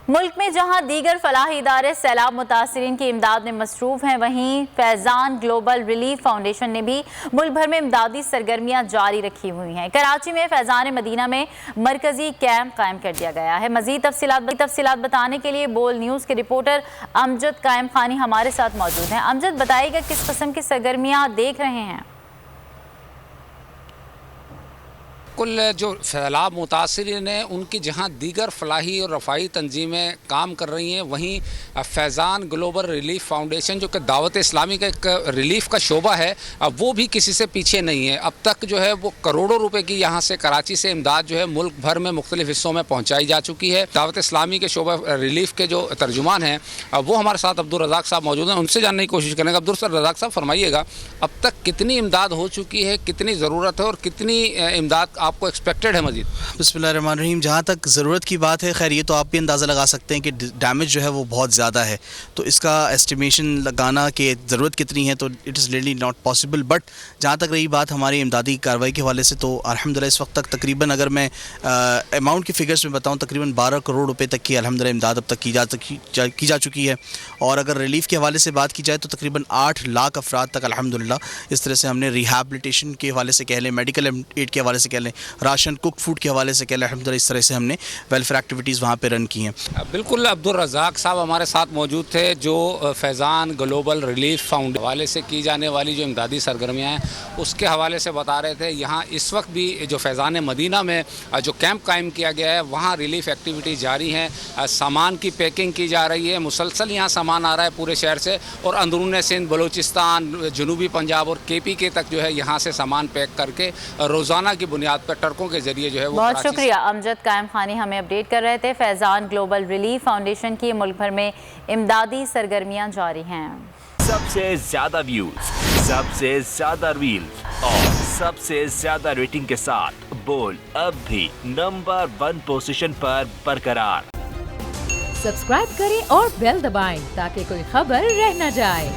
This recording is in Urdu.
ملک میں جہاں دیگر فلاحی ادارے سیلاب متاثرین کی امداد میں مصروف ہیں، وہیں فیضان گلوبل ریلیف فاؤنڈیشن نے بھی ملک بھر میں امدادی سرگرمیاں جاری رکھی ہوئی ہیں۔ کراچی میں فیضان مدینہ میں مرکزی کیمپ قائم کر دیا گیا ہے۔ مزید تفصیلات بتانے کے لیے بول نیوز کے رپورٹر امجد قائم خانی ہمارے ساتھ موجود ہیں۔ امجد، بتائیے گا کس قسم کی سرگرمیاں دیکھ رہے ہیں؟ کل جو سیلاب متاثرین ہیں ان کی جہاں دیگر فلاحی اور رفاہی تنظیمیں کام کر رہی ہیں، وہیں فیضان گلوبل ریلیف فاؤنڈیشن جو کہ دعوت اسلامی کا ایک ریلیف کا شعبہ ہے، وہ بھی کسی سے پیچھے نہیں ہے۔ اب تک جو ہے وہ کروڑوں روپے کی یہاں سے کراچی سے امداد جو ہے ملک بھر میں مختلف حصوں میں پہنچائی جا چکی ہے۔ دعوت اسلامی کے شعبہ ریلیف کے جو ترجمان ہیں وہ ہمارے ساتھ عبدالرزاق صاحب موجود ہیں، ان سے جاننے کی کوشش کریں گے۔ عبدالرزاق صاحب، فرمائیے گا اب تک کتنی امداد ہو چکی ہے، کتنی ضرورت ہے اور کتنی امداد آپ کو ایکسپیکٹڈ ہے مزید؟ بسم اللہ الرحمن الرحیم۔ جہاں تک ضرورت کی بات ہے، خیر یہ تو آپ بھی اندازہ لگا سکتے ہیں کہ ڈیمیج جو ہے وہ بہت زیادہ ہے، تو اس کا ایسٹیمیشن لگانا کہ ضرورت کتنی ہے تو it is really not possible. But جہاں تک رہی بات ہماری امدادی کارروائی کے حوالے سے، تو الحمدللہ اس وقت تک تقریباً اگر میں اماؤنٹ کی فگرز میں بتاؤں، تقریباً 12 کروڑ روپے تک کی الحمدللہ امداد اب تک کی جا چکی ہے۔ اور اگر ریلیف کے حوالے سے بات کی جائے تو تقریباً 8 لاکھ افراد تک الحمدللہ اس طرح سے ہم نے ریہیبلیٹیشن کے حوالے سے کہہ لیں، میڈیکل ایڈ کے حوالے سے کہہ لیں، راشن کوک فوڈ کے حوالے سے کہہ لیں، الحمدللہ اس طرح سے ہم نے ویلفیئر ایکٹیویٹیز وہاں پہ رن کی ہیں۔ بالکل، عبدالرزاق صاحب ہمارے ساتھ موجود تھے، جو فیضان گلوبل ریلیف فاؤنڈ حوالے سے کی جانے والی جو امدادی سرگرمیاں ہیں اس کے حوالے سے بتا رہے تھے۔ یہاں اس وقت بھی جو فیضان مدینہ میں جو کیمپ قائم کیا گیا ہے وہاں ریلیف ایکٹیویٹیز جاری ہیں، سامان کی پیکنگ کی جا رہی ہے، مسلسل یہاں سامان آ رہا ہے پورے شہر سے، اور اندرون سندھ، بلوچستان، جنوبی پنجاب اور کے پی کے تک جو ہے یہاں سے سامان پیک کر کے روزانہ کی بنیاد پر ٹرکوں کے ذریعے جو ہے وہ بہت شکریہ امجد قائم خانی، ہمیں اپڈیٹ کر رہے تھے۔ فیضان گلوبل ریلیف فاؤنڈیشن کی ملک بھر میں امدادی سرگرمیاں جاری ہیں۔ سب سے زیادہ ویوز، سب سے زیادہ ریلز اور سب سے زیادہ ریٹنگ کے ساتھ بول اب بھی نمبر 1 پوزیشن پر برقرار۔ سبسکرائب کریں اور بیل دبائیں تاکہ کوئی خبر رہ نہ جائے۔